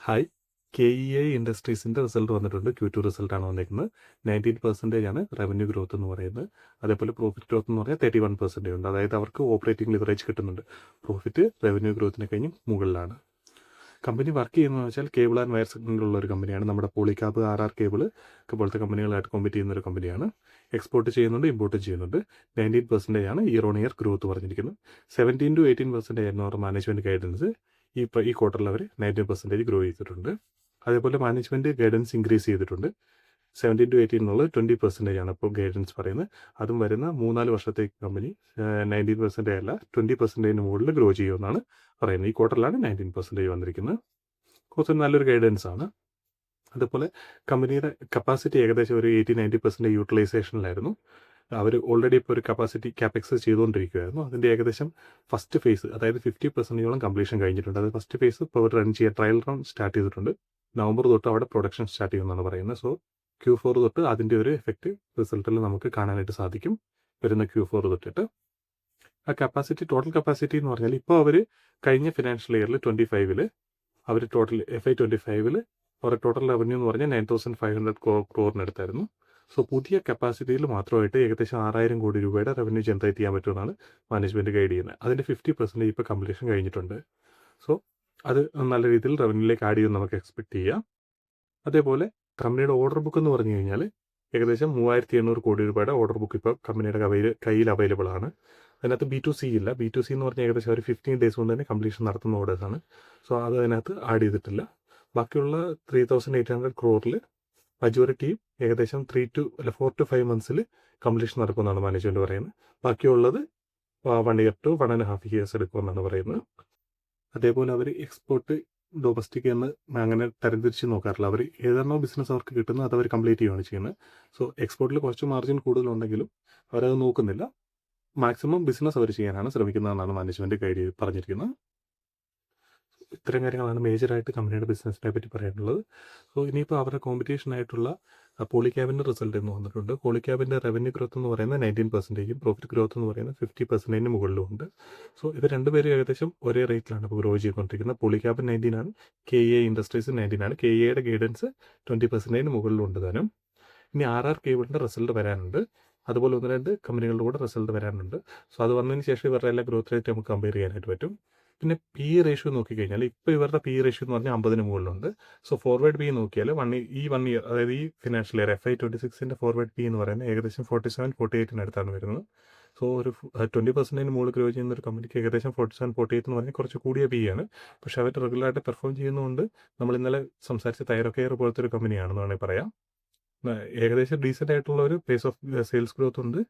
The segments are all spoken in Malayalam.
ഹായ്. KEI ഇൻഡസ്ട്രീസിൻ്റെ റിസൾട്ട് വന്നിട്ടുണ്ട്. Q2 റിസൾട്ടാണ് വന്നേക്കുന്നത്. 19% ആണ് റവന്യൂ ഗ്രോത്ത് എന്ന് പറയുന്നത്. അതേപോലെ പ്രോഫിറ്റ് ഗ്രോത്ത് എന്ന് പറഞ്ഞാൽ 31% ഉണ്ട്. അതായത് അവർക്ക് ഓപ്പറേറ്റിംഗ് ലിവറേജ് കിട്ടുന്നുണ്ട്. പ്രോഫിറ്റ് റവന്യൂ ഗ്രോത്തിനെ കഴിഞ്ഞും മുകളിലാണ്. കമ്പനി വർക്ക് ചെയ്യുന്നതെന്ന് വെച്ചാൽ കേബിൾ ആൻഡ് വയർ സെഗ്മെൻറ്റിലുള്ള ഒരു കമ്പനിയാണ്. നമ്മുടെ പോളികാബ്, RR കേബിൾ ഒക്കെ പോലത്തെ കമ്പനികളായിട്ട് കോമ്പീറ്റ് ചെയ്യുന്ന ഒരു കമ്പനിയാണ്. എക്സ്പോർട്ട് ചെയ്യുന്നുണ്ട്, ഇമ്പോർട്ടും ചെയ്യുന്നുണ്ട്. 19% ആണ് ഇയർ ഓൺ ഇയർ ഗ്രോത്ത് പറഞ്ഞിരിക്കുന്നത്. 17 to 18% ആയിരുന്നു അവരുടെ മാനേജ്മെൻറ്റ് ഗൈഡൻസ്. ഈ ക്വാർട്ടറിൽ അവർ 19% ഗ്രോ ചെയ്തിട്ടുണ്ട്. അതേപോലെ മാനേജ്മെൻറ്റ് ഗൈഡൻസ് ഇൻക്രീസ് ചെയ്തിട്ടുണ്ട്. 17 to 18 എന്നുള്ളത് 20% ആണ് ഇപ്പോൾ ഗൈഡൻസ് പറയുന്നത്. അതും വരുന്ന 3-4 വർഷത്തേക്ക് കമ്പനി 19% അല്ല 20% മുകളിൽ ഗ്രോ ചെയ്യുമെന്നാണ് പറയുന്നത്. ഈ ക്വാർട്ടറിലാണ് 19% വന്നിരിക്കുന്നത്. കുറച്ച് നല്ലൊരു ഗൈഡൻസ് ആണ്. അതുപോലെ കമ്പനിയുടെ കപ്പാസിറ്റി ഏകദേശം ഒരു 80-90% യൂട്ടിലൈസേഷനിലായിരുന്നു. അവർ ഓൾറെഡി ഇപ്പോൾ ഒരു കപ്പാസിറ്റി ക്യാപെക്സ് ചെയ്തുകൊണ്ടിരിക്കുകയായിരുന്നു. അതിൻ്റെ ഏകദേശം ഫസ്റ്റ് ഫേസ്, അതായത് 50%ഓളം കംപ്ലീഷൻ കഴിഞ്ഞിട്ടുണ്ട്. അത് ഫസ്റ്റ് ഫേസ് ഇപ്പോൾ അവർ റൺ ചെയ്യുക, ട്രയൽ റൺ സ്റ്റാർട്ട് ചെയ്തിട്ടുണ്ട്. നവംബർ തൊട്ട് അവിടെ പ്രൊഡക്ഷൻ സ്റ്റാർട്ട് ചെയ്യുമെന്നാണ് പറയുന്നത്. സോ Q4 തൊട്ട് അതിൻ്റെ ഒരു എഫക്റ്റ് റിസൾട്ടിൽ നമുക്ക് കാണാനായിട്ട് സാധിക്കും. വരുന്ന Q4 തൊട്ടിട്ട് ആ കപ്പാസിറ്റി, ടോട്ടൽ കപ്പാസിറ്റി എന്ന് പറഞ്ഞാൽ ഇപ്പോൾ അവർ കഴിഞ്ഞ ഫിനാൻഷ്യൽ ഇയറിൽ 25-ൽ അവർ ടോട്ടൽ FY25-ൽ അവരുടെ ടോട്ടൽ റവന്യൂ എന്ന് പറഞ്ഞാൽ 9,500 crore സോ പുതിയ കപ്പാസിറ്റിയിൽ മാത്രമായിട്ട് ഏകദേശം 6,000 കോടി രൂപയുടെ റവന്യൂ ജനറേറ്റ് ചെയ്യാൻ പറ്റുമെന്നാണ് മാനേജ്മെൻറ്റ് ഗൈഡ് ചെയ്യുന്നത്. അതിൻ്റെ 50% ഇപ്പോൾ കംപ്ലീഷൻ കഴിഞ്ഞിട്ടുണ്ട്. സോ അത് നല്ല രീതിയിൽ റവന്യൂയിലേക്ക് ആഡ് ചെയ്യുമെന്ന് നമുക്ക് എക്സ്പെക്ട് ചെയ്യാം. അതേപോലെ കമ്പനിയുടെ ഓർഡർ ബുക്ക് എന്ന് പറഞ്ഞു കഴിഞ്ഞാൽ ഏകദേശം 3,800 കോടി രൂപയുടെ ഓർഡർ ബുക്ക് ഇപ്പോൾ കമ്പനിയുടെ കയ്യിൽ അവൈലബിൾ ആണ്. അതിനകത്ത് B2C ഇല്ല. B2C എന്ന് പറഞ്ഞാൽ ഏകദേശം ഒരു 15 ഡേയ്സ് കൊണ്ട് തന്നെ കംപ്ലീഷൻ നടത്തുന്ന ഓർഡേഴ്സാണ്. സോ അത് അതിനകത്ത് ആഡ് ചെയ്തിട്ടില്ല. ബാക്കിയുള്ള 3,800 crore മജോറിറ്റിയും ഏകദേശം 4 to 5 months കംപ്ലീഷൻ നടക്കുമെന്നാണ് മാനേജ്മെൻറ്റ് പറയുന്നത്. ബാക്കിയുള്ളത് 1 year to 1.5 years എടുക്കുമെന്നാണ് പറയുന്നത്. അതേപോലെ അവർ എക്സ്പോർട്ട്, ഡൊമസ്റ്റിക് എന്ന് അങ്ങനെ തരംതിരിച്ച് നോക്കാറില്ല. അവർ ഏതാണോ ബിസിനസ് അവർക്ക് കിട്ടുന്നത് അത് അവർ കംപ്ലീറ്റ് ചെയ്യുകയാണ് ചെയ്യുന്നത്. സോ എക്സ്പോർട്ടിൽ കുറച്ച് മാർജിൻ കൂടുതലുണ്ടെങ്കിലും അവരത് നോക്കുന്നില്ല. മാക്സിമം ബിസിനസ് അവർ ചെയ്യാനാണ് ശ്രമിക്കുന്നതെന്നാണ് മാനേജ്മെൻറ്റ് ഗൈഡ് പറഞ്ഞിരിക്കുന്നത്. ഇത്തരം കാര്യങ്ങളാണ് മേജറായിട്ട് കമ്പനിയുടെ ബിസിനസ്സിനെ പറ്റി പറയാനുള്ളത്. സോ ഇനിയിപ്പോൾ അവരുടെ കോമ്പറ്റീഷനായിട്ടുള്ള പോളിക്യാബിൻ്റെ റിസൾട്ട് എന്ന് വന്നിട്ടുണ്ട്. പോളിക്യാബിൻ്റെ റവന്യൂ ഗ്രോത്ത് എന്ന് പറയുന്നത് 19%, പ്രോഫിറ്റ് ഗ്രോത്ത് എന്ന് പറയുന്നത് 50% മുകളിലും ഉണ്ട്. സോ ഇത് രണ്ടുപേരും ഏകദേശം ഒരേ റേറ്റിലാണ് ഇപ്പോൾ ഗ്രോ ചെയ്തുകൊണ്ടിരിക്കുന്നത്. പോളിക്യാബ് 19 ആണ്, KEI ഇൻഡസ്ട്രീസ് 19 ആണ്. KEIയുടെ ഗൈഡൻസ് 20% മുകളിലുണ്ട് താനും. ഇനി RR കേബിളിൻ്റെ റിസൾട്ട് വരാനുണ്ട്. അതുപോലെ 1-2 കമ്പനികളുടെ കൂടെ റിസൾട്ട് വരാനുണ്ട്. സോ അത് വന്നതിന് ശേഷം ഇവരുടെ എല്ലാ ഗ്രോത്ത് റേറ്റ് നമുക്ക് കമ്പയർ ചെയ്യാനായിട്ട് പറ്റും. പിന്നെ PE റേഷ്യോ നോക്കിക്കഴിഞ്ഞാൽ ഇപ്പോൾ ഇവരുടെ PE റേഷ്യോ എന്ന് പറഞ്ഞാൽ 50-ന് മുകളിലുണ്ട്. സോ ഫോർവേഡ് PE നോക്കിയാൽ 1 ഇയർ അതായത് ഈ financial year FY26 forward PE എന്ന് പറയുന്നത് ഏകദേശം 47-48 അടുത്താണ് വരുന്നത്. സോ ഒരു 20% മുകളിൽ ഗ്രോ ചെയ്യുന്ന ഒരു കമ്പനിക്ക് ഏകദേശം 47-48 എന്ന് പറഞ്ഞാൽ കുറച്ച് കൂടിയ PE ആണ്. പക്ഷേ അവർ റെഗുലറായിട്ട് പെർഫോം ചെയ്യുന്നതുകൊണ്ട് നമ്മൾ ഇന്നലെ സംസാരിച്ച തൈറോകെയർ പോലത്തെ ഒരു കമ്പനിയാണെന്ന് വേണമെങ്കിൽ പറയാം. ഏകദേശം ഡീസൻ്റ് ആയിട്ടുള്ള ഒരു പേസ് ഓഫ് സെയിൽസ് ഗ്രോത്ത് ഉണ്ട്.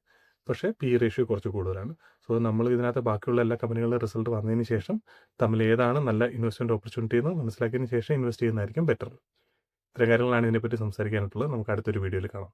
പക്ഷേ PE റേഷ്യോ കുറച്ച് കൂടുതലാണ്. സോ നമ്മൾ ഇതിനകത്ത് ബാക്കിയുള്ള എല്ലാ കമ്പനികളുടെ റിസൾട്ട് വന്നതിന് ശേഷം തമ്മിൽ ഏതാണ് നല്ല ഇൻവെസ്റ്റ്മെൻറ്റ് ഓപ്പർച്യൂണിറ്റി എന്ന് മനസ്സിലാക്കിയതിന് ശേഷം ഇൻവെസ്റ്റ് ചെയ്യുന്നതായിരിക്കും ബെറ്റർ. ഇത്തരം കാര്യങ്ങളാണ് ഇതിനെപ്പറ്റി സംസാരിക്കാനായിട്ടുള്ളത്. നമുക്ക് അടുത്തൊരു വീഡിയോയിൽ കാണാം.